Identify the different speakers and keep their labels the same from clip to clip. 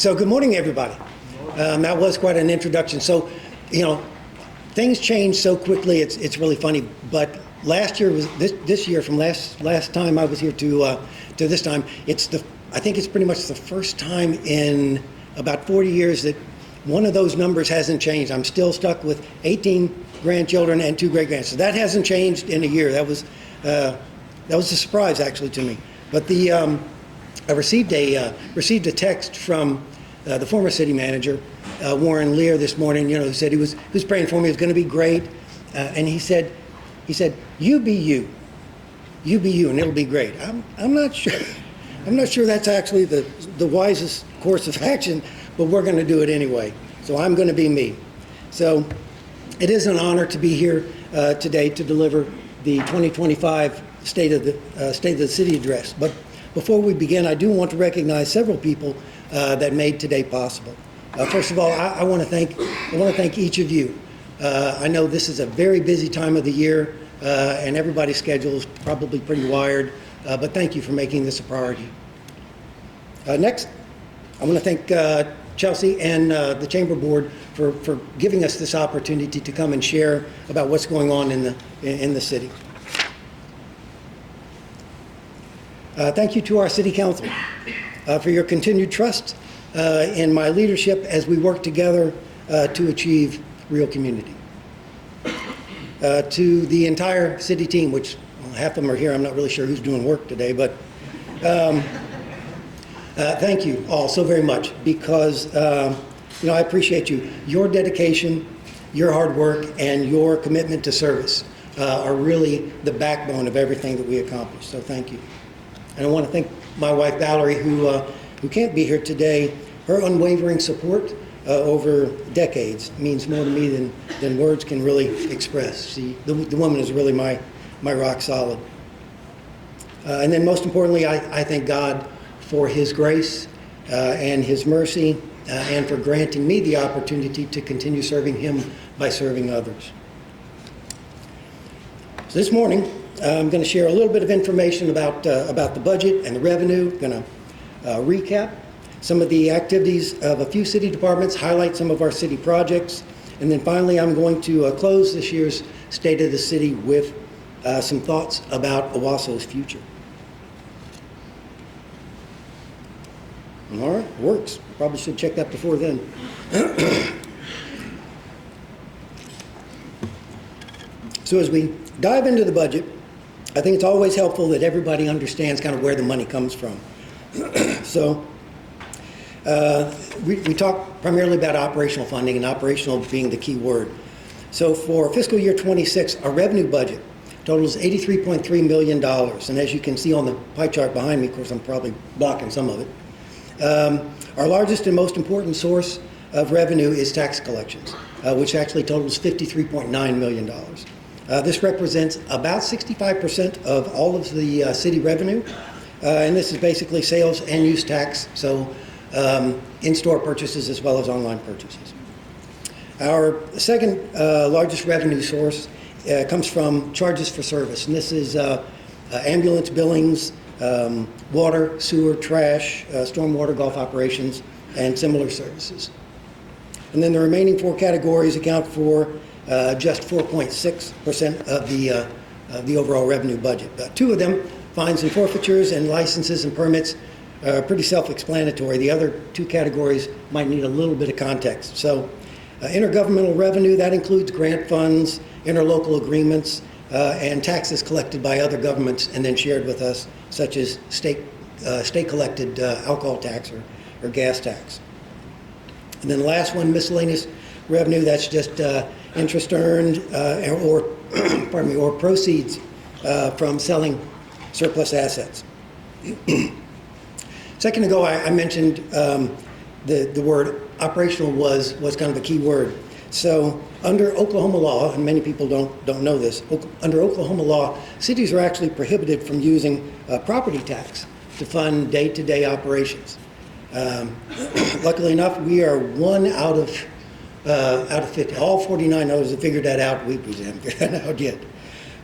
Speaker 1: So good morning, everybody. That was quite an introduction. So, things change so quickly. It's really funny. But last year was this year from last time I was here to this time. I think it's pretty much the first time in about 40 years that one of those numbers hasn't changed. I'm still stuck with 18 grandchildren and 2 great-grands. So that hasn't changed in a year. That was a surprise actually to me. But I received a text from the former city manager, Warren Lear, this morning. Who said he was praying for me. It was going to be great, and he said, "You be you, and it'll be great." I'm not sure. I'm not sure that's actually the wisest course of action, but we're going to do it anyway. So I'm going to be me. So it is an honor to be here today to deliver the 2025 State of the City address. But before we begin, I do want to recognize several people that made today possible. First of all, I want to thank each of you. I know this is a very busy time of the year, and everybody's schedule is probably pretty wired. But thank you for making this a priority. Next, I want to thank Chelsea and the Chamber Board for giving us this opportunity to come and share about what's going on in the city. Thank you to our City Council for your continued trust in my leadership as we work together to achieve real community. To the entire city team, which half of them are here, I'm not really sure who's doing work today, but thank you all so very much because I appreciate you. Your dedication, your hard work, and your commitment to service are really the backbone of everything that we accomplish. So thank you. And I want to thank my wife Valerie, who can't be here today. Her unwavering support over decades means more to me than words can really express. The woman is really my rock solid. And then most importantly, I thank God for His grace and His mercy and for granting me the opportunity to continue serving Him by serving others. So this morning, I'm going to share a little bit of information about the budget and the revenue. I'm going to recap some of the activities of a few city departments, highlight some of our city projects, and then finally I'm going to close this year's State of the City with some thoughts about Owasso's future. All right, works. Probably should check that before then. So as we dive into the budget, I think it's always helpful that everybody understands kind of where the money comes from. So we talk primarily about operational funding, and operational being the key word. So for fiscal year 26, our revenue budget totals $83.3 million. And as you can see on the pie chart behind me, of course I'm probably blocking some of it, our largest and most important source of revenue is tax collections, which actually totals $53.9 million. This represents about 65% of all of the city revenue, and this is basically sales and use tax, so in-store purchases as well as online purchases. Our second largest revenue source comes from charges for service, and this is ambulance billings, water, sewer, trash, stormwater, golf operations, and similar services. And then the remaining 4 categories account for just 4.6% of the overall revenue budget. 2 of them, fines and forfeitures and licenses and permits, are pretty self-explanatory. The other 2 categories might need a little bit of context. So intergovernmental revenue, that includes grant funds, interlocal agreements, and taxes collected by other governments and then shared with us, such as state-collected alcohol tax or gas tax. And then the last one, miscellaneous revenue, that's just interest earned or proceeds from selling surplus assets. A second ago, I mentioned the word operational was kind of a key word. So under Oklahoma law, and many people don't know this, under Oklahoma law, cities are actually prohibited from using property tax to fund day-to-day operations. Luckily enough, we are 1 out of 50. All 49 others have figured that out. We haven't figured that out yet.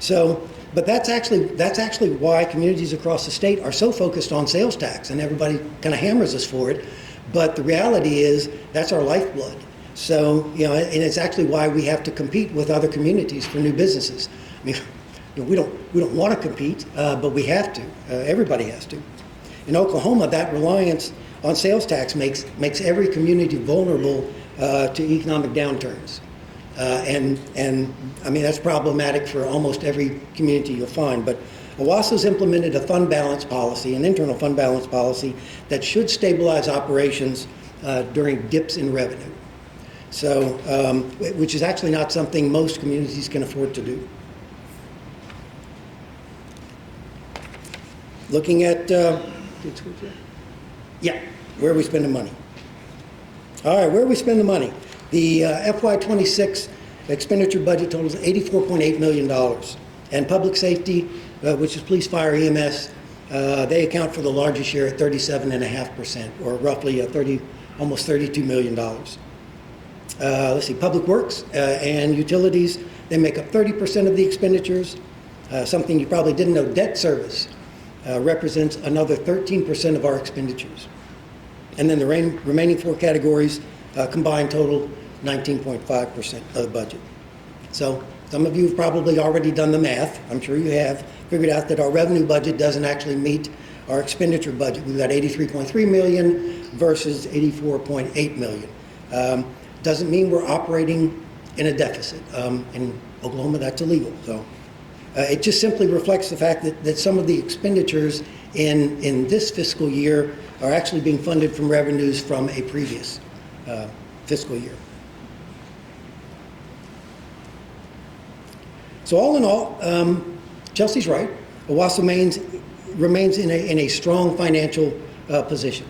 Speaker 1: So, but that's actually why communities across the state are so focused on sales tax, and everybody kind of hammers us for it. But the reality is that's our lifeblood. So, you know, and it's actually why we have to compete with other communities for new businesses. I mean, you know, we don't want to compete, but we have to. Everybody has to. In Oklahoma, that reliance on sales tax makes every community vulnerable to economic downturns. And I mean, that's problematic for almost every community you'll find. But Owasso's implemented a fund balance policy, an internal fund balance policy, that should stabilize operations during dips in revenue. So, which is actually not something most communities can afford to do. Looking at, where are we spending money? All right, where are we spending the money? The FY26 expenditure budget totals $84.8 million. And public safety, which is police, fire, EMS, they account for the largest share at 37.5%, or roughly almost $32 million. Let's see, public works and utilities, they make up 30% of the expenditures. Something you probably didn't know, debt service represents another 13% of our expenditures. And then the remaining four categories combined total 19.5% of the budget. So some of you have probably already done the math. I'm sure you have figured out that our revenue budget doesn't actually meet our expenditure budget. We've got $83.3 million versus $84.8 million. Doesn't mean we're operating in a deficit. In Oklahoma, that's illegal. So it just simply reflects the fact that some of the expenditures in this fiscal year are actually being funded from revenues from a previous fiscal year. So all in all, Chelsea's right. Owasso remains in a strong financial position,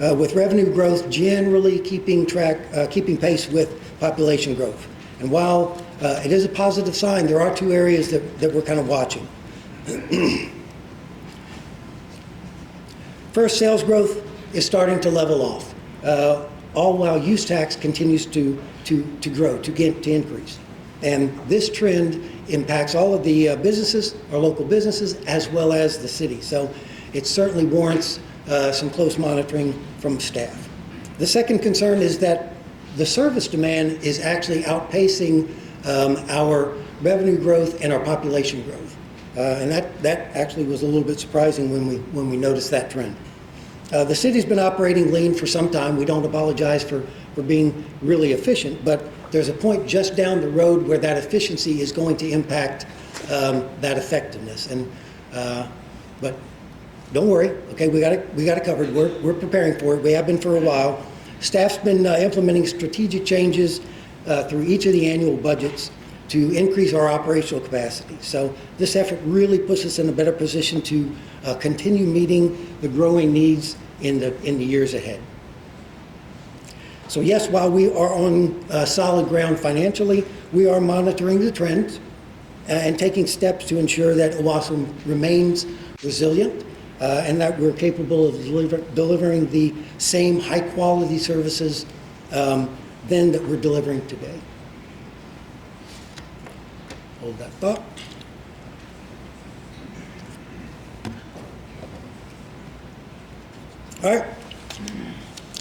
Speaker 1: with revenue growth generally keeping pace with population growth. And while it is a positive sign, there are two areas that we're kind of watching. First, sales growth is starting to level off, all while use tax continues to grow, to increase. And this trend impacts all of the businesses, our local businesses, as well as the city. So it certainly warrants some close monitoring from staff. The second concern is that the service demand is actually outpacing our revenue growth and our population growth. And that actually was a little bit surprising when we noticed that trend. The city's been operating lean for some time. We don't apologize for being really efficient, but there's a point just down the road where that efficiency is going to impact that effectiveness. And but don't worry, okay, we got it covered. We're preparing for it. We have been for a while. Staff's been implementing strategic changes through each of the annual budgets to increase our operational capacity. So this effort really puts us in a better position to continue meeting the growing needs in the years ahead. So yes, while we are on solid ground financially, we are monitoring the trends and taking steps to ensure that Owasso remains resilient and that we're capable of delivering the same high-quality services then that we're delivering today. Hold that thought. All right,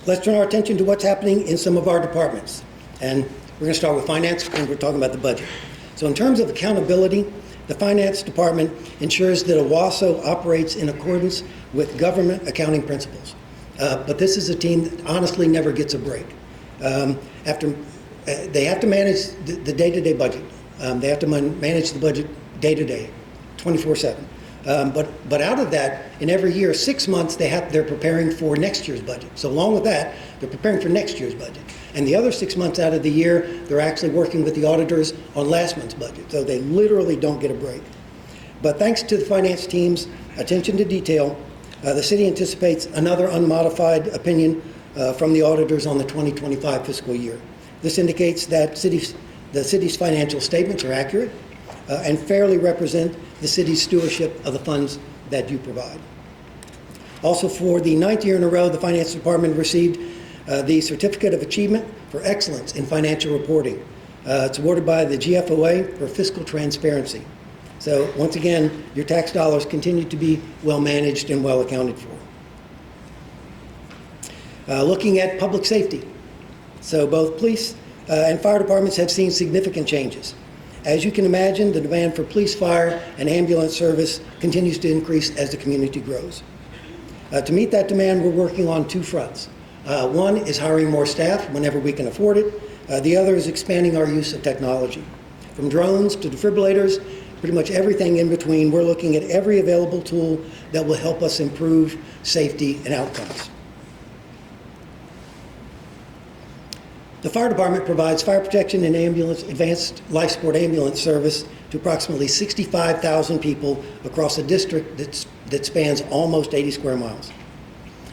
Speaker 1: let's turn our attention to what's happening in some of our departments. And we're going to start with finance, and we're talking about the budget. So in terms of accountability, the finance department ensures that Owasso operates in accordance with government accounting principles. But this is a team that honestly never gets a break. They have to manage the day-to-day budget. They have to manage the budget day-to-day, 24/7. But out of that, in every year, 6 months, they're preparing for next year's budget. So along with that, they're preparing for next year's budget. And the other 6 months out of the year, they're actually working with the auditors on last month's budget. So they literally don't get a break. But thanks to the finance team's attention to detail, the city anticipates another unmodified opinion from the auditors on the 2025 fiscal year. This indicates that the city's financial statements are accurate and fairly represent the city's stewardship of the funds that you provide. Also, for the 9th year in a row, the Finance Department received the Certificate of Achievement for Excellence in Financial Reporting. It's awarded by the GFOA for fiscal transparency. So once again, your tax dollars continue to be well managed and well accounted for. Looking at public safety. So both police and fire departments have seen significant changes. As you can imagine, the demand for police, fire, and ambulance service continues to increase as the community grows. To meet that demand, we're working on two fronts. One is hiring more staff whenever we can afford it. The other is expanding our use of technology. From drones to defibrillators, pretty much everything in between, we're looking at every available tool that will help us improve safety and outcomes. The fire department provides fire protection and ambulance, advanced life support ambulance service to approximately 65,000 people across a district that spans almost 80 square miles.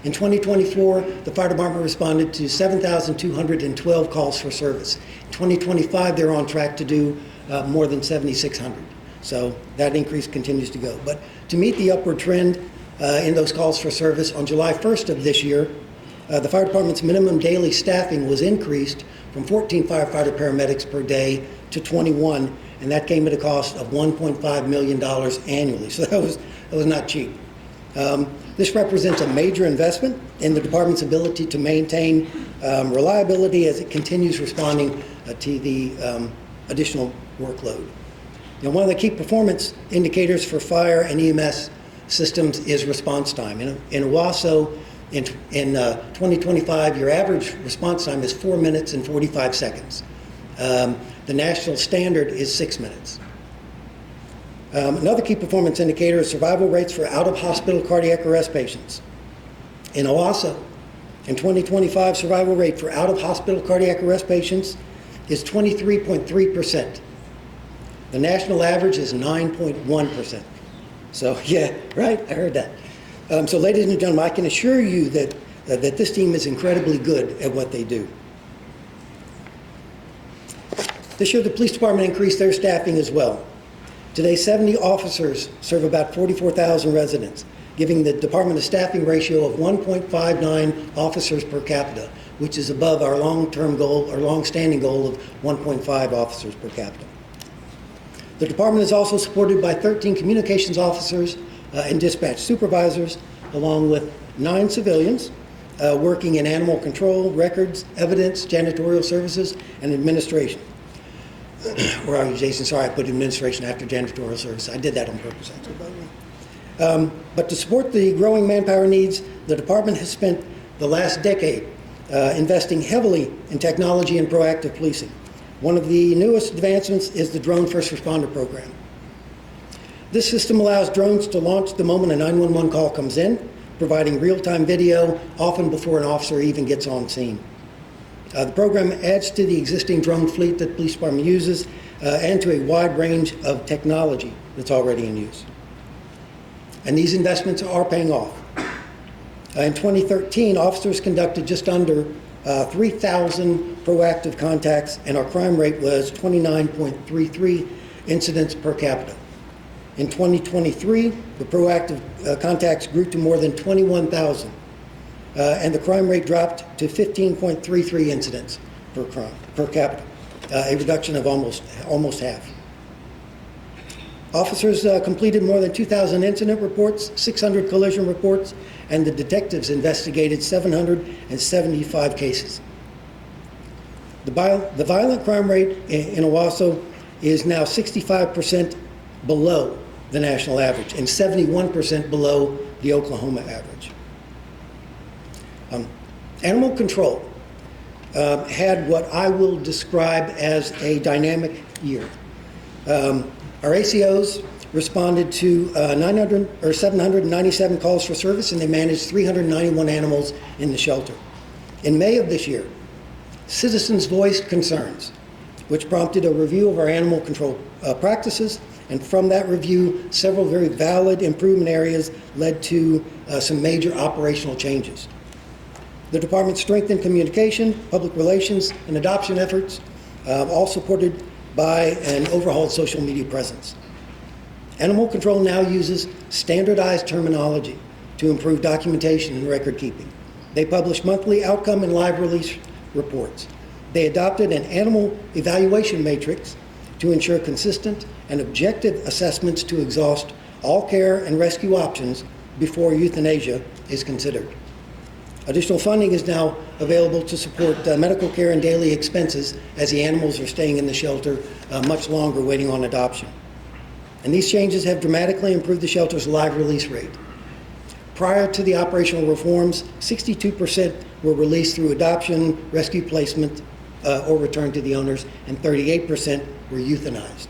Speaker 1: In 2024, the fire department responded to 7,212 calls for service. In 2025, they're on track to do more than 7,600. So that increase continues to go. But to meet the upward trend in those calls for service, on July 1st of this year, the fire department's minimum daily staffing was increased from 14 firefighter paramedics per day to 21, and that came at a cost of $1.5 million annually. So that was not cheap. This represents a major investment in the department's ability to maintain reliability as it continues responding to the additional workload. One of the key performance indicators for fire and EMS systems is response time. In Owasso, in 2025, your average response time is 4 minutes and 45 seconds. The national standard is 6 minutes. Another key performance indicator is survival rates for out-of-hospital cardiac arrest patients. In Owasso, in 2025, survival rate for out-of-hospital cardiac arrest patients is 23.3%. The national average is 9.1%. So yeah, right, I heard that. So ladies and gentlemen, I can assure you that this team is incredibly good at what they do. This year, the police department increased their staffing as well. Today, 70 officers serve about 44,000 residents, giving the department a staffing ratio of 1.59 officers per capita, which is above our long-term goal, our long-standing goal of 1.5 officers per capita. The department is also supported by 13 communications officers and dispatch supervisors, along with 9 civilians working in animal control, records, evidence, janitorial services, and administration. Where are you, Jason? Sorry, I put administration after janitorial service. I did that on purpose, actually, by the way. But to support the growing manpower needs, the department has spent the last decade investing heavily in technology and proactive policing. One of the newest advancements is the Drone First Responder Program. This system allows drones to launch the moment a 911 call comes in, providing real-time video, often before an officer even gets on scene. The program adds to the existing drone fleet that the police department uses and to a wide range of technology that's already in use. And these investments are paying off. In 2013, officers conducted just under 3,000 proactive contacts, and our crime rate was 29.33 incidents per capita. In 2023, the proactive contacts grew to more than 21,000, and the crime rate dropped to 15.33 incidents per capita, a reduction of almost half. Officers completed more than 2,000 incident reports, 600 collision reports, and the detectives investigated 775 cases. The violent crime rate in Owasso is now 65% below the national average and 71% below the Oklahoma average. Animal control had what I will describe as a dynamic year. Our ACOs responded to 797 calls for service, and they managed 391 animals in the shelter. In May of this year, citizens voiced concerns, which prompted a review of our animal control practices, and from that review, several very valid improvement areas led to some major operational changes. The department strengthened communication, public relations, and adoption efforts, all supported by an overhauled social media presence. Animal control now uses standardized terminology to improve documentation and record keeping. They publish monthly outcome and live release reports. They adopted an animal evaluation matrix to ensure consistent and objective assessments to exhaust all care and rescue options before euthanasia is considered. Additional funding is now available to support medical care and daily expenses as the animals are staying in the shelter much longer waiting on adoption. And these changes have dramatically improved the shelter's live release rate. Prior to the operational reforms, 62% were released through adoption, rescue placement, or return to the owners, and 38% were euthanized.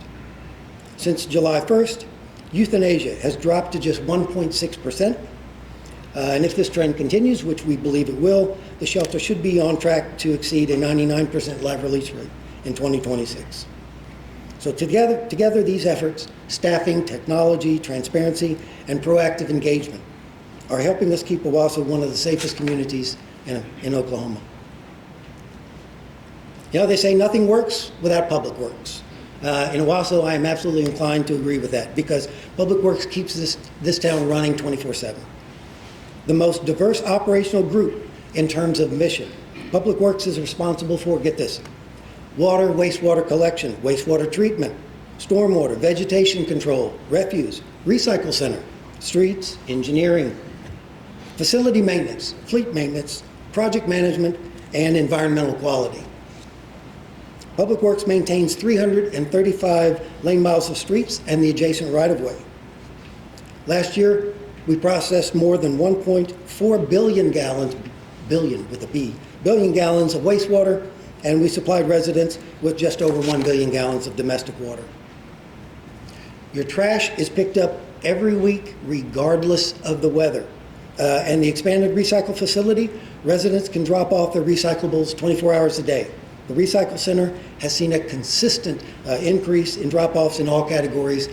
Speaker 1: Since July 1st, euthanasia has dropped to just 1.6%. And if this trend continues, which we believe it will, the shelter should be on track to exceed a 99% live release rate in 2026. So together these efforts, staffing, technology, transparency, and proactive engagement, are helping us keep Owasso one of the safest communities in Oklahoma. You know, they say nothing works without public works. In Owasso, I am absolutely inclined to agree with that because public works keeps this town running 24/7. The most diverse operational group in terms of mission. Public Works is responsible for, get this, water, wastewater collection, wastewater treatment, stormwater, vegetation control, refuse, recycle center, streets, engineering, facility maintenance, fleet maintenance, project management, and environmental quality. Public Works maintains 335 lane miles of streets and the adjacent right-of-way. Last year, we processed more than 1.4 billion gallons, billion with a B, billion gallons of wastewater, and we supplied residents with just over 1 billion gallons of domestic water. Your trash is picked up every week regardless of the weather. And the expanded recycle facility, residents can drop off their recyclables 24 hours a day. The recycle center has seen a consistent increase in drop-offs in all categories,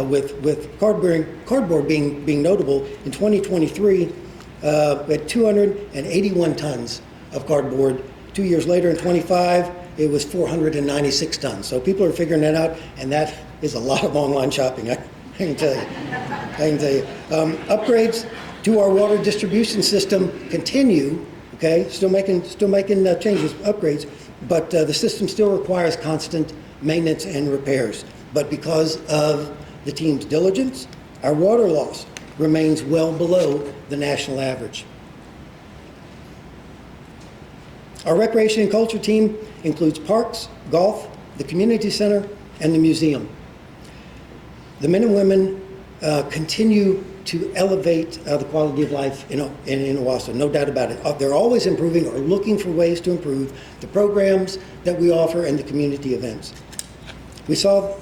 Speaker 1: with cardboard being notable. In 2023, we had 281 tons of cardboard. 2 years later, in 25, it was 496 tons. So people are figuring that out, and that is a lot of online shopping, I can tell you. Upgrades to our water distribution system continue, okay? Still making changes, upgrades, but the system still requires constant maintenance and repairs. But because of the team's diligence, our water loss remains well below the national average. Our recreation and culture team includes parks, golf, the community center, and the museum. The men and women continue to elevate the quality of life in Owasso, no doubt about it. They're always improving or looking for ways to improve the programs that we offer and the community events. We saw,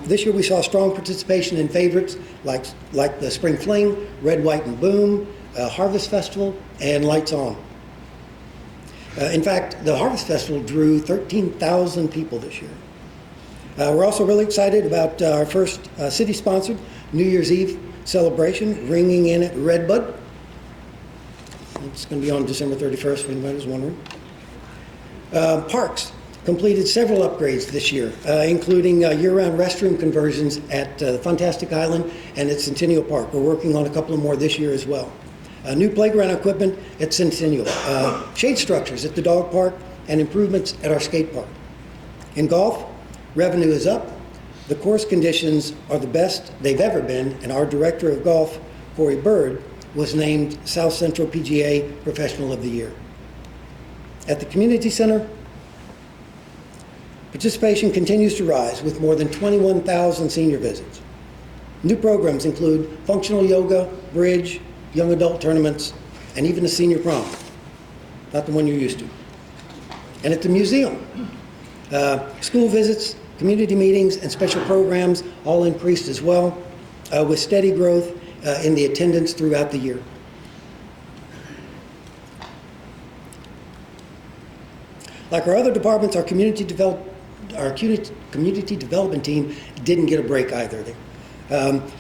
Speaker 1: this year we saw strong participation in favorites like the Spring Fling, Red, White, and Boom, Harvest Festival, and Lights On. In fact, the Harvest Festival drew 13,000 people this year. We're also really excited about our first city-sponsored New Year's Eve celebration, ringing in at Redbud. It's going to be on December 31st, for anybody who's wondering. Parks completed several upgrades this year, including year-round restroom conversions at Fantastic Island and at Centennial Park. We're working on a couple of more this year as well. New playground equipment at Centennial, shade structures at the dog park, and improvements at our skate park. In golf, revenue is up. The course conditions are the best they've ever been, and our director of golf, Corey Bird, was named South Central PGA Professional of the Year. At the community center, participation continues to rise with more than 21,000 senior visits. New programs include functional yoga, bridge, young adult tournaments, and even a senior prom. Not the one you're used to. And at the museum, school visits, community meetings, and special programs all increased as well, with steady growth in the attendance throughout the year. Like our other departments, our community development team didn't get a break either.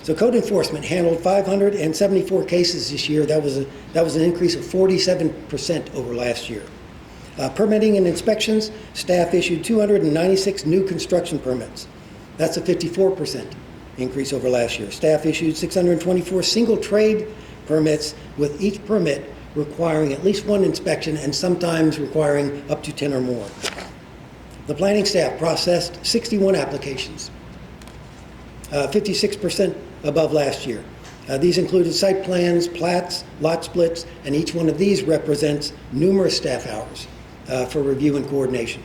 Speaker 1: So code enforcement handled 574 cases this year. That was an increase of 47% over last year. Permitting and inspections, staff issued 296 new construction permits. That's a 54% increase over last year. Staff issued 624 single trade permits, with each permit requiring at least one inspection and sometimes requiring up to 10 or more. The planning staff processed 61 applications, 56% above last year. These included site plans, plats, lot splits, and each one of these represents numerous staff hours for review and coordination.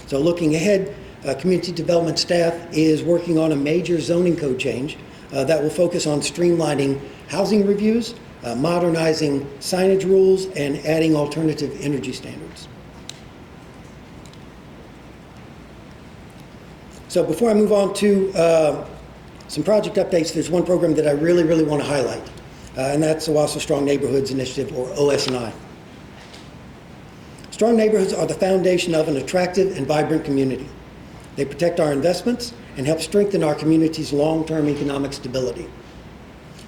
Speaker 1: So looking ahead, community development staff is working on a major zoning code change that will focus on streamlining housing reviews, modernizing signage rules, and adding alternative energy standards. So before I move on to some project updates, there's one program that I really want to highlight, and that's Owasso Strong Neighborhoods Initiative, or OS&I. Strong neighborhoods are the foundation of an attractive and vibrant community. They protect our investments and help strengthen our community's long-term economic stability.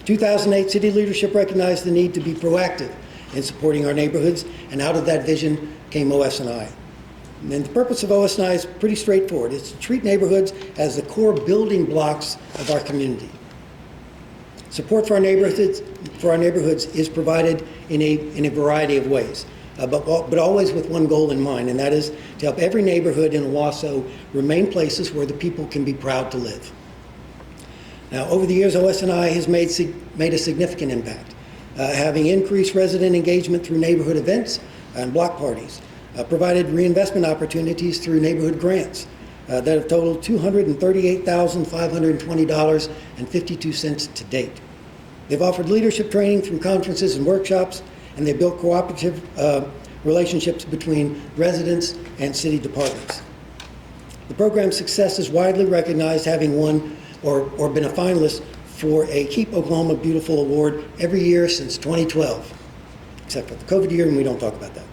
Speaker 1: 2008 city leadership recognized the need to be proactive in supporting our neighborhoods, and out of that vision came OS&I. And the purpose of OS&I is pretty straightforward. It's to treat neighborhoods as the core building blocks of our community. Support for our neighborhoods is provided in a variety of ways, but always with one goal in mind, and that is to help every neighborhood in Owasso remain places where the people can be proud to live. Now, over the years, OS&I has made a significant impact, having increased resident engagement through neighborhood events and block parties, provided reinvestment opportunities through neighborhood grants that have totaled $238,520.52 to date. They've offered leadership training through conferences and workshops, and they've built cooperative relationships between residents and city departments. The program's success is widely recognized, having won or been a finalist for a Keep Oklahoma Beautiful Award every year since 2012, except for the COVID year, and we don't talk about that.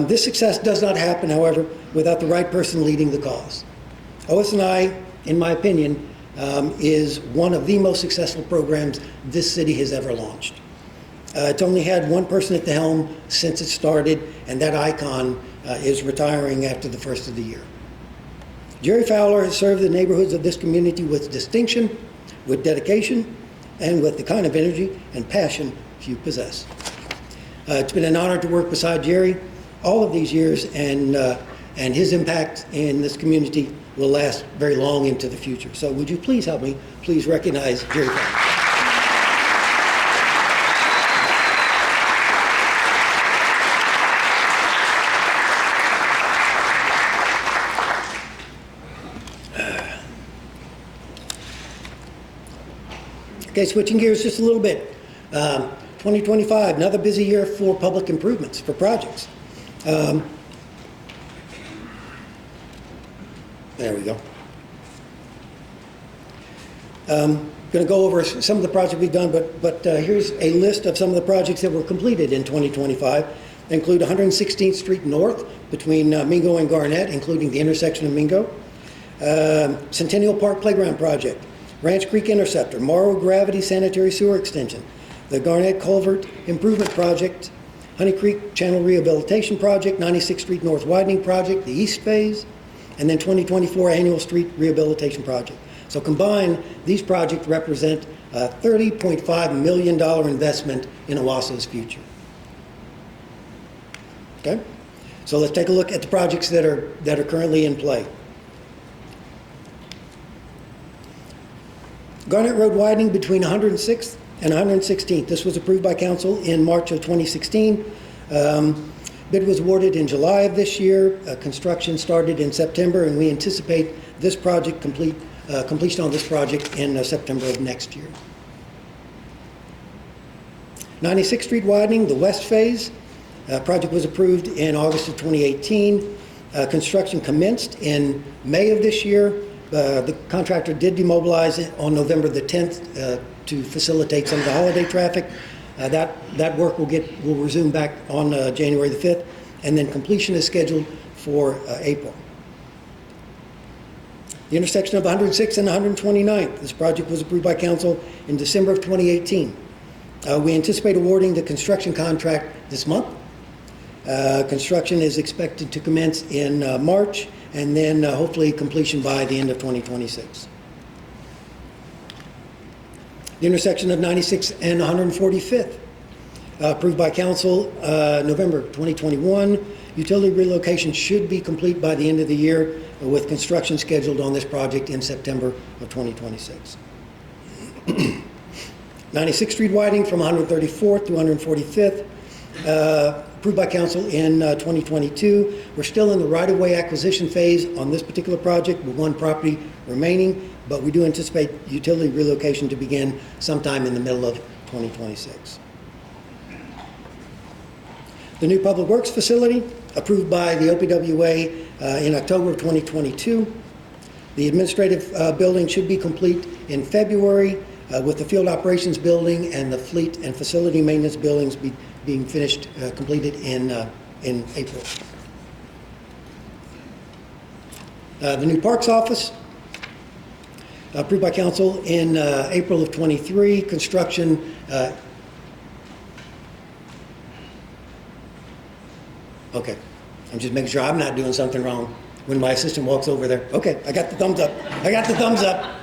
Speaker 1: This success does not happen, however, without the right person leading the cause. OS&I, in my opinion, is one of the most successful programs this city has ever launched. It's only had one person at the helm since it started, and that icon is retiring after the first of the year. Jerry Fowler has served the neighborhoods of this community with distinction, with dedication, and with the kind of energy and passion few possess. It's been an honor to work beside Jerry all of these years, and his impact in this community will last very long into the future. So would you please help me, please recognize Jerry Fowler. Okay, switching gears just a little bit. 2025, another busy year for public improvements, for projects. There we go. Going to go over some of the projects we've done, but here's a list of some of the projects that were completed in 2025. They include 116th Street North between Mingo and Garnett, including the intersection of Mingo. Centennial Park Playground Project, Ranch Creek Interceptor, Morrow Gravity Sanitary Sewer Extension, the Garnett Culvert Improvement Project, Honey Creek Channel Rehabilitation Project, 96th Street North Widening Project, the East Phase, and then 2024 Annual Street Rehabilitation Project. So combined, these projects represent a $30.5 million investment in Owasso's future. Okay? So let's take a look at the projects that are currently in play. Garnett Road widening between 106th and 116th. This was approved by council in March of 2016. Bid was awarded in July of this year. Construction started in September, and we anticipate this project completion on this project in September of next year. 96th Street widening, the west phase. Project was approved in August of 2018. Construction commenced in May of this year. The contractor did demobilize it on November the 10th to facilitate some of the holiday traffic. That work will resume back on January the 5th, and then completion is scheduled for April. The intersection of 106th and 129th. This project was approved by council in December of 2018. We anticipate awarding the construction contract this month. Construction is expected to commence in March, and then hopefully completion by the end of 2026. The intersection of 96th and 145th, approved by council November 2021. Utility relocation should be complete by the end of the year, with construction scheduled on this project in September of 2026. 96th Street widening from 134th to 145th, approved by council in 2022. We're still in the right-of-way acquisition phase on this particular project with one property remaining, but we do anticipate utility relocation to begin sometime in the middle of 2026. The new Public Works facility, approved by the OPWA in October of 2022. The administrative building should be complete in February, with the field operations building and the fleet and facility maintenance buildings being finished, completed in April. The new Parks office, approved by council in April of 23. Construction, okay, I'm just making sure I'm not doing something wrong when my assistant walks over there. Okay, I got the thumbs up. I got the thumbs up.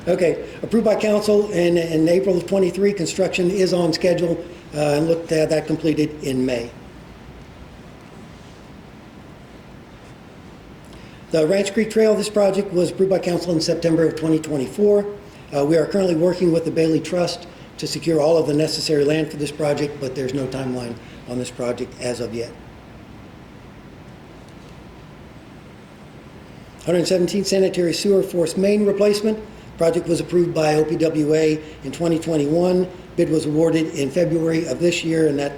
Speaker 1: Okay, approved by council in April of 23. Construction is on schedule and look to have that completed in May. The Ranch Creek Trail, this project was approved by council in September of 2024. We are currently working with the Bailey Trust to secure all of the necessary land for this project, but there's no timeline on this project as of yet. 117 sanitary sewer force main replacement. Project was approved by OPWA in 2021. Bid was awarded in February of this year, and that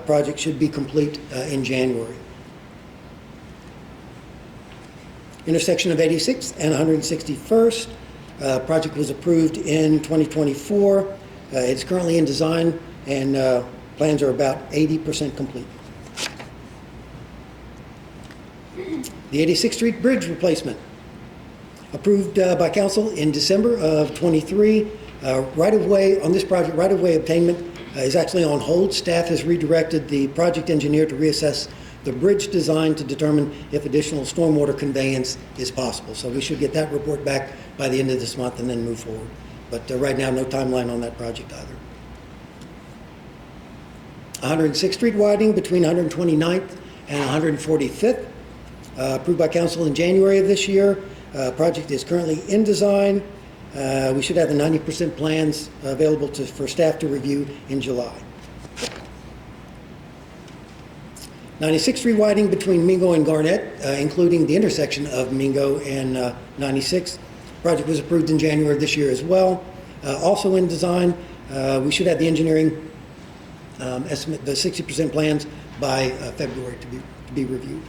Speaker 1: project should be complete in January. Intersection of 86th and 161st. Project was approved in 2024. It's currently in design, and plans are about 80% complete. The 86th Street Bridge replacement, approved by council in December of 23. Right-of-way on this project, right-of-way obtainment is actually on hold. Staff has redirected the project engineer to reassess the bridge design to determine if additional stormwater conveyance is possible. So we should get that report back by the end of this month and then move forward. But right now, no timeline on that project either. 106th Street widening between 129th and 145th, approved by council in January of this year. Project is currently in design. We should have the 90% plans available for staff to review in July. 96th Street widening between Mingo and Garrett, including the intersection of Mingo and 96th. Project was approved in January of this year as well. Also in design, we should have the engineering estimate, the 60% plans by February to be reviewed.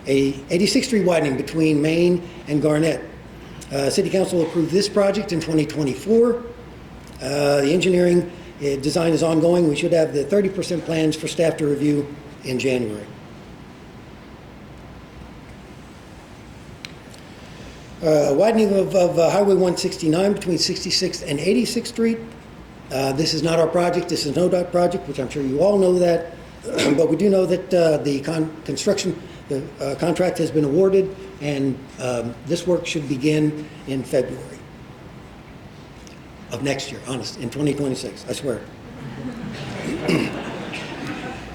Speaker 1: A 86th Street widening between Main and Garnett. City Council approved this project in 2024. The engineering design is ongoing. We should have the 30% plans for staff to review in January. Widening of Highway 169 between 66th and 86th Street. This is not our project. This is an ODOT project, which I'm sure you all know that. But we do know that the construction contract has been awarded, and this work should begin in February of next year, honest, in 2026, I swear.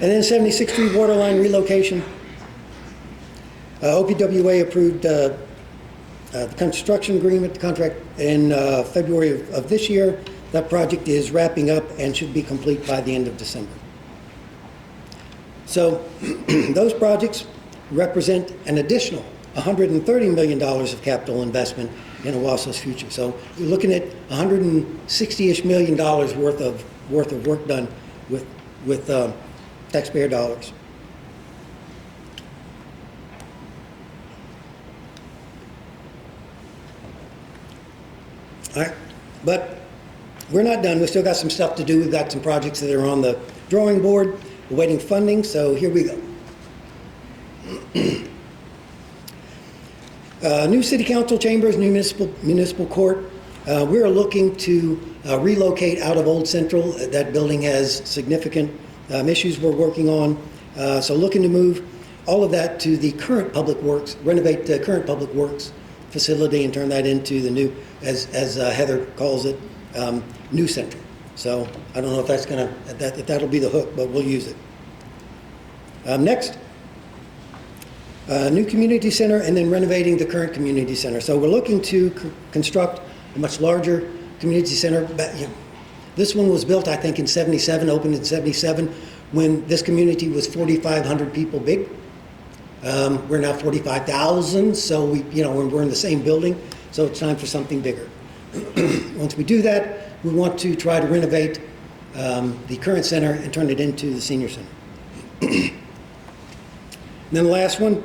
Speaker 1: And then 76th Street waterline relocation. OPWA approved the construction agreement, the contract in February of this year. That project is wrapping up and should be complete by the end of December. So those projects represent an additional $130 million of capital investment in Owasso's future. So you're looking at $160-ish million worth of work done with taxpayer dollars. All right, but we're not done. We've still got some stuff to do. We've got some projects that are on the drawing board. We're waiting funding, so here we go. New City Council chambers, new municipal court. We're looking to relocate out of Old Central. That building has significant issues we're working on. So looking to move all of that to the current public works, renovate the current public works facility and turn that into the new, as Heather calls it, New Central. So I don't know if that's gonna, if that'll be the hook, but we'll use it. Next, new community center, and then renovating the current community center. So we're looking to construct a much larger community center. But, this one was built, I think, in 77, opened in 77, when this community was 4,500 people big. We're now 45,000, so we're in the same building, so it's time for something bigger. Once we do that, we want to try to renovate the current center and turn it into the senior center. And then the last one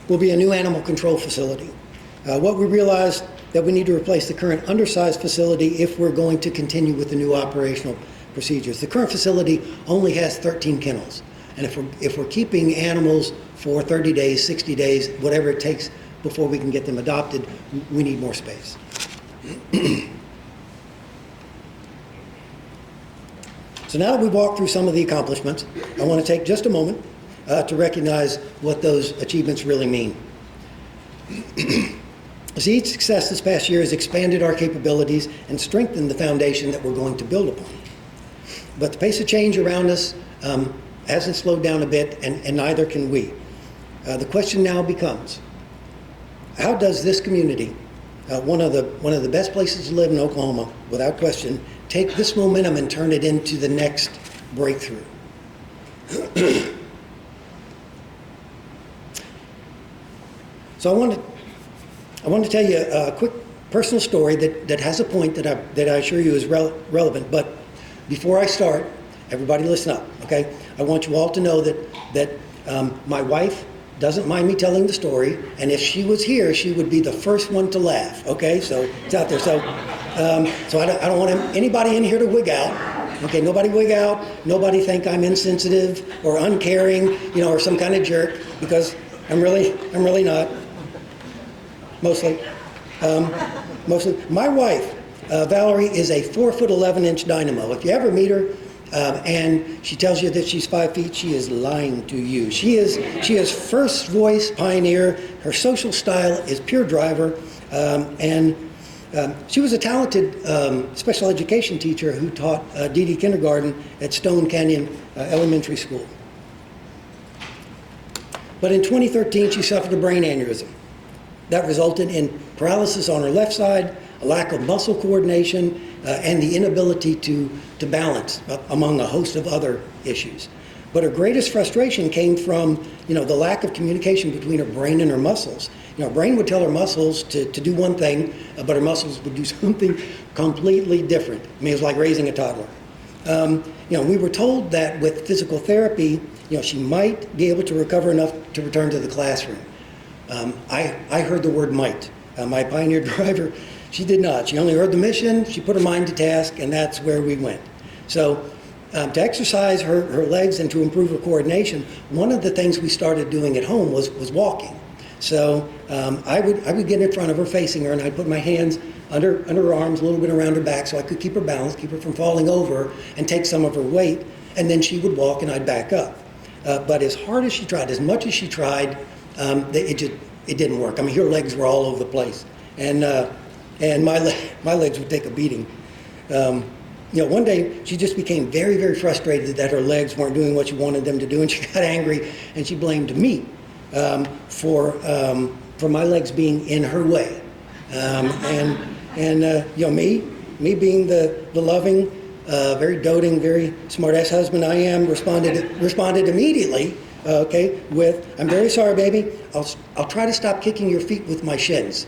Speaker 1: will be a new animal control facility. What we realized that we need to replace the current undersized facility if we're going to continue with the new operational procedures. The current facility only has 13 kennels. And if we're keeping animals for 30 days, 60 days, whatever it takes before we can get them adopted, we need more space. So now that we've walked through some of the accomplishments, I want to take just a moment to recognize what those achievements really mean. See, each success this past year has expanded our capabilities and strengthened the foundation that we're going to build upon. But the pace of change around us hasn't slowed down a bit, and neither can we. The question now becomes, how does this community, one of the best places to live in Oklahoma, without question, take this momentum and turn it into the next breakthrough? So I want to tell you a quick personal story that has a point that I assure you is relevant. But before I start, everybody listen up, okay? I want you all to know that my wife doesn't mind me telling the story, and if she was here, she would be the first one to laugh, okay? So it's out there. So I don't want anybody in here to wig out, okay? Nobody wig out. Nobody think I'm insensitive or uncaring, or some kind of jerk, because I'm really not. Mostly. My wife, Valerie, is a 4'11" dynamo. If you ever meet her and she tells you that she's 5 feet, she is lying to you. She is first voice pioneer. Her social style is pure driver, and she was a talented special education teacher who taught DD kindergarten at Stone Canyon Elementary School. But in 2013, she suffered a brain aneurysm. That resulted in paralysis on her left side, a lack of muscle coordination, and the inability to balance, among a host of other issues. But her greatest frustration came from, the lack of communication between her brain and her muscles. Her brain would tell her muscles to do one thing, but her muscles would do something completely different. I mean, it was like raising a toddler. We were told that with physical therapy, she might be able to recover enough to return to the classroom. I heard the word might. My pioneer driver, she did not. She only heard the mission, she put her mind to task, and that's where we went. So to exercise her legs and to improve her coordination, one of the things we started doing at home was walking. So I would get in front of her, facing her, and I'd put my hands under her arms, a little bit around her back, so I could keep her balanced, keep her from falling over, and take some of her weight, and then she would walk and I'd back up. But as hard as she tried, as much as she tried, it didn't work. I mean, her legs were all over the place, and my legs would take a beating. One day she just became very, very frustrated that her legs weren't doing what she wanted them to do, and she got angry and she blamed me for my legs being in her way. Me being the loving, very doting, very smart-ass husband I am, responded immediately. With, "I'm very sorry, baby. I'll try to stop kicking your feet with my shins."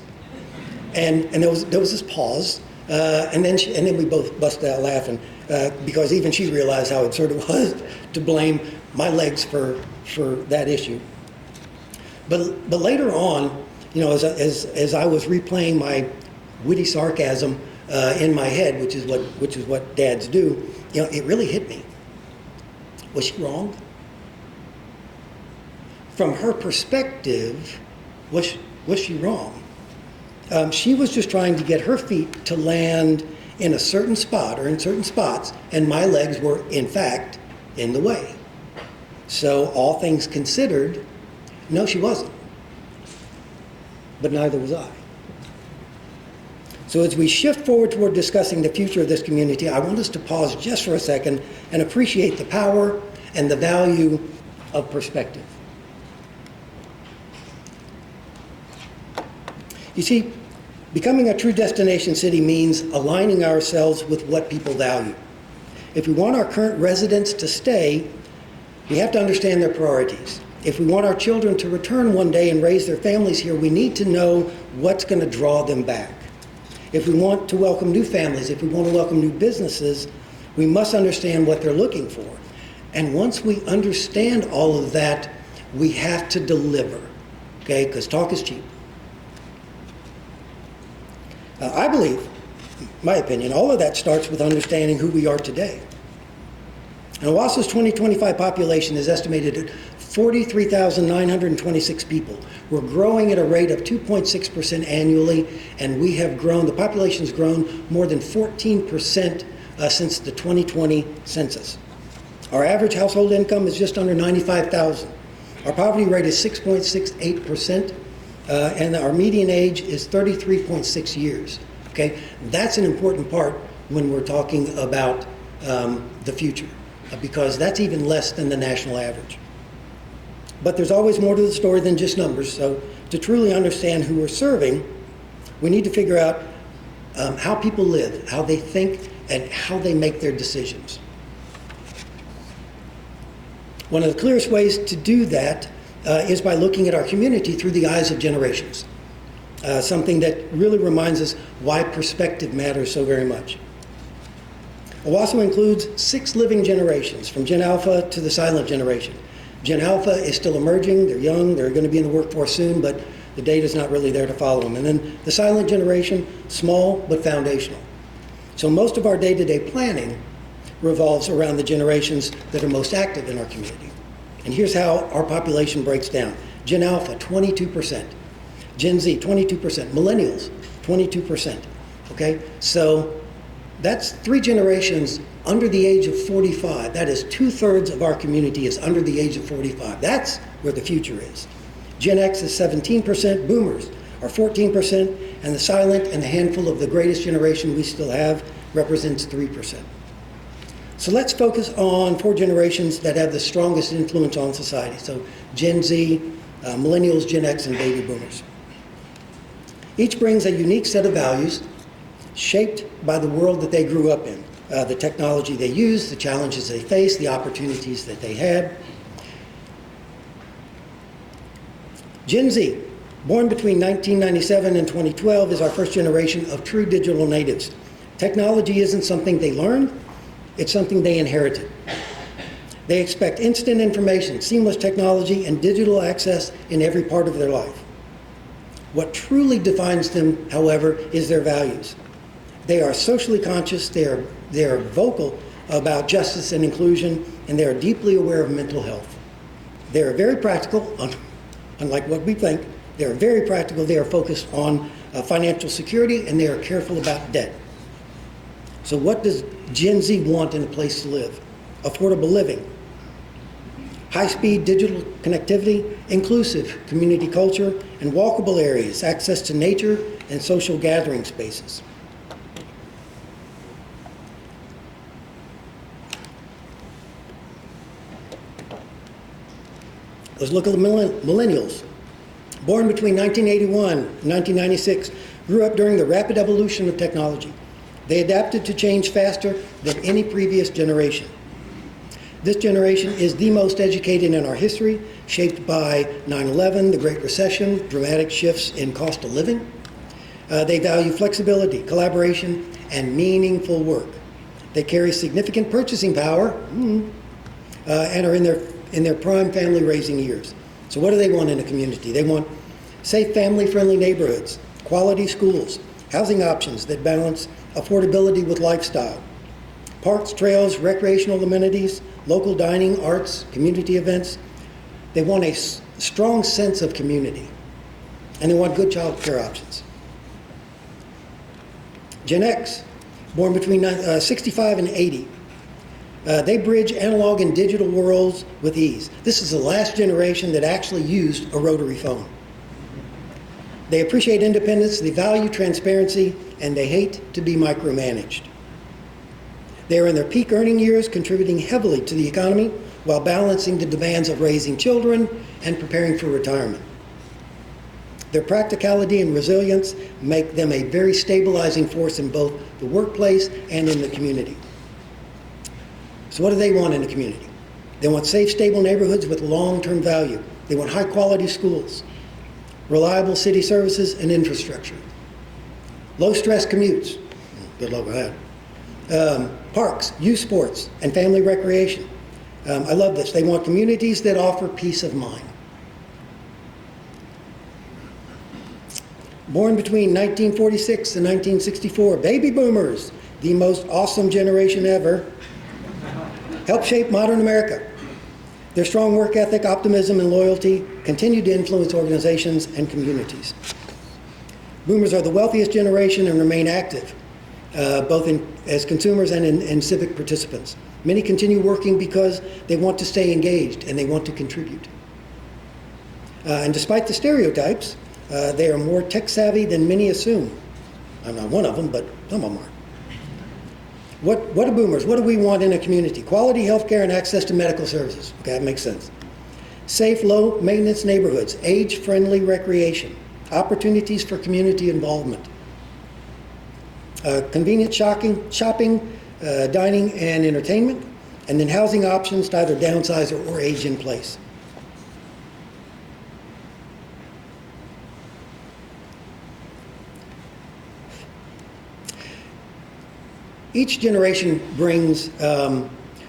Speaker 1: And there was this pause, and then we both busted out laughing because even she realized how absurd it was to blame my legs for that issue. But later on, as I was replaying my witty sarcasm in my head, which is what dads do, it really hit me. Was she wrong? From her perspective, was she wrong? She was just trying to get her feet to land in a certain spot or in certain spots, and my legs were, in fact, in the way. So all things considered, no, she wasn't. But neither was I. So as we shift forward toward discussing the future of this community, I want us to pause just for a second and appreciate the power and the value of perspective. You see, becoming a true destination city means aligning ourselves with what people value. If we want our current residents to stay, we have to understand their priorities. If we want our children to return one day and raise their families here, we need to know what's going to draw them back. If we want to welcome new families, if we want to welcome new businesses, we must understand what they're looking for. And once we understand all of that, we have to deliver, okay? Because talk is cheap. I believe, in my opinion, all of that starts with understanding who we are today. And Owasso's 2025 population is estimated at 43,926 people. We're growing at a rate of 2.6% annually, and we have grown, the population's grown more than 14% since the 2020 census. Our average household income is just under $95,000. Our poverty rate is 6.68%, and our median age is 33.6 years. Okay, that's an important part when we're talking about the future, because that's even less than the national average. But there's always more to the story than just numbers. So to truly understand who we're serving, we need to figure out how people live, how they think, and how they make their decisions. One of the clearest ways to do that is by looking at our community through the eyes of generations. Something that really reminds us why perspective matters so very much. Owasso includes 6 living generations, from Gen Alpha to the silent generation. Gen Alpha is still emerging, they're young, they're going to be in the workforce soon, but the data's not really there to follow them. And then the silent generation, small but foundational. So most of our day-to-day planning revolves around the generations that are most active in our community. And here's how our population breaks down. Gen Alpha, 22%. Gen Z, 22%. Millennials, 22%. Okay? So that's 3 generations under the age of 45. That is 2/3 of our community is under the age of 45. That's where the future is. Gen X is 17%. Boomers are 14%. And the silent and the handful of the greatest generation we still have represents 3%. So let's focus on 4 generations that have the strongest influence on society. So Gen Z, Millennials, Gen X, and Baby Boomers. Each brings a unique set of values shaped by the world that they grew up in, the technology they use, the challenges they face, the opportunities that they had. Gen Z, born between 1997 and 2012, is our first generation of true digital natives. Technology isn't something they learned, it's something they inherited. They expect instant information, seamless technology, and digital access in every part of their life. What truly defines them, however, is their values. They are socially conscious, they are vocal about justice and inclusion, and they are deeply aware of mental health. They are very practical, unlike what we think. They are very practical, they are focused on financial security, and they are careful about debt. So what does Gen Z want in a place to live? Affordable living, high-speed digital connectivity, inclusive community culture, and walkable areas, access to nature, and social gathering spaces. Let's look at the millennials. Born between 1981 and 1996, grew up during the rapid evolution of technology. They adapted to change faster than any previous generation. This generation is the most educated in our history, shaped by 9/11, the Great Recession, dramatic shifts in cost of living. They value flexibility, collaboration, and meaningful work. They carry significant purchasing power and are in their prime family-raising years. So what do they want in a community? They want safe, family-friendly neighborhoods, quality schools, housing options that balance affordability with lifestyle, parks, trails, recreational amenities, local dining, arts, community events. They want a strong sense of community, and they want good child care options. Gen X, born between 65 and 80. They bridge analog and digital worlds with ease. This is the last generation that actually used a rotary phone. They appreciate independence, they value transparency, and they hate to be micromanaged. They are in their peak earning years, contributing heavily to the economy while balancing the demands of raising children and preparing for retirement. Their practicality and resilience make them a very stabilizing force in both the workplace and in the community. So what do they want in the community? They want safe, stable neighborhoods with long-term value. They want high-quality schools, reliable city services and infrastructure, low-stress commutes, good luck with that, parks, youth sports, and family recreation. I love this. They want communities that offer peace of mind. Born between 1946 and 1964, baby boomers, the most awesome generation ever, helped shape modern America. Their strong work ethic, optimism, and loyalty continue to influence organizations and communities. Boomers are the wealthiest generation and remain active, both as consumers and in civic participants. Many continue working because they want to stay engaged and they want to contribute. And despite the stereotypes, they are more tech savvy than many assume. I'm not one of them, but some of them are. What are boomers? What do we want in a community? Quality health care and access to medical services. Okay, that makes sense. Safe, low-maintenance neighborhoods, age-friendly recreation, opportunities for community involvement, convenient shopping, dining, and entertainment, and then housing options to either downsize or age in place. Each generation brings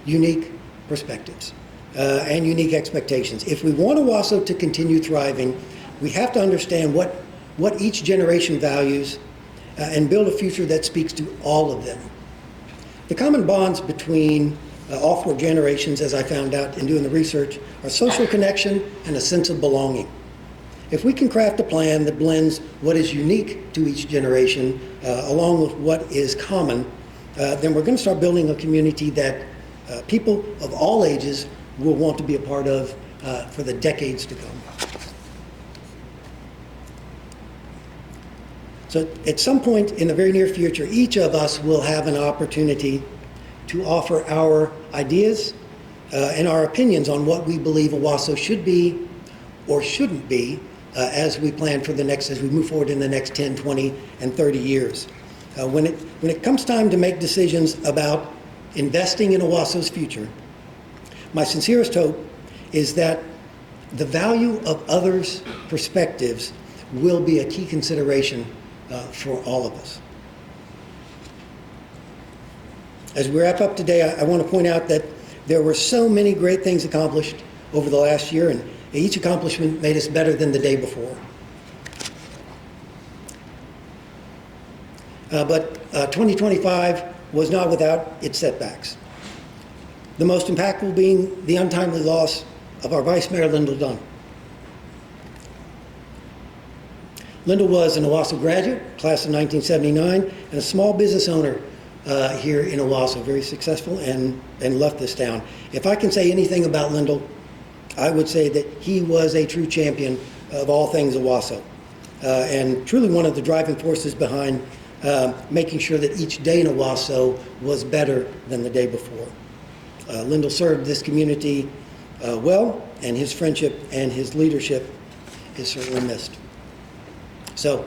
Speaker 1: unique perspectives and unique expectations. If we want Owasso to continue thriving, we have to understand what each generation values and build a future that speaks to all of them. The common bonds between all four generations, as I found out in doing the research, are social connection and a sense of belonging. If we can craft a plan that blends what is unique to each generation along with what is common, then we're going to start building a community that people of all ages will want to be a part of for the decades to come. So at some point in the very near future, each of us will have an opportunity to offer our ideas and our opinions on what we believe Owasso should be or shouldn't be as we plan for as we move forward in the next 10, 20, and 30 years. When it comes time to make decisions about investing in Owasso's future, my sincerest hope is that the value of others' perspectives will be a key consideration for all of us. As we wrap up today, I want to point out that there were so many great things accomplished over the last year, and each accomplishment made us better than the day before. But 2025 was not without its setbacks. The most impactful being the untimely loss of our Vice Mayor, Lyndall Dunn. Lyndall was an Owasso graduate, class of 1979, and a small business owner here in Owasso, very successful, and left this town. If I can say anything about Lyndall, I would say that he was a true champion of all things Owasso, and truly one of the driving forces behind making sure that each day in Owasso was better than the day before. Lyndall served this community well, and his friendship and his leadership is certainly missed. So,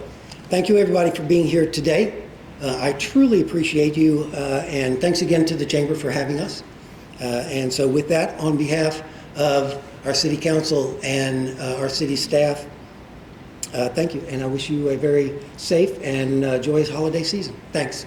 Speaker 1: thank you everybody for being here today. I truly appreciate you, and thanks again to the Chamber for having us. And so with that, on behalf of our City Council and our city staff, thank you, and I wish you a very safe and joyous holiday season. Thanks.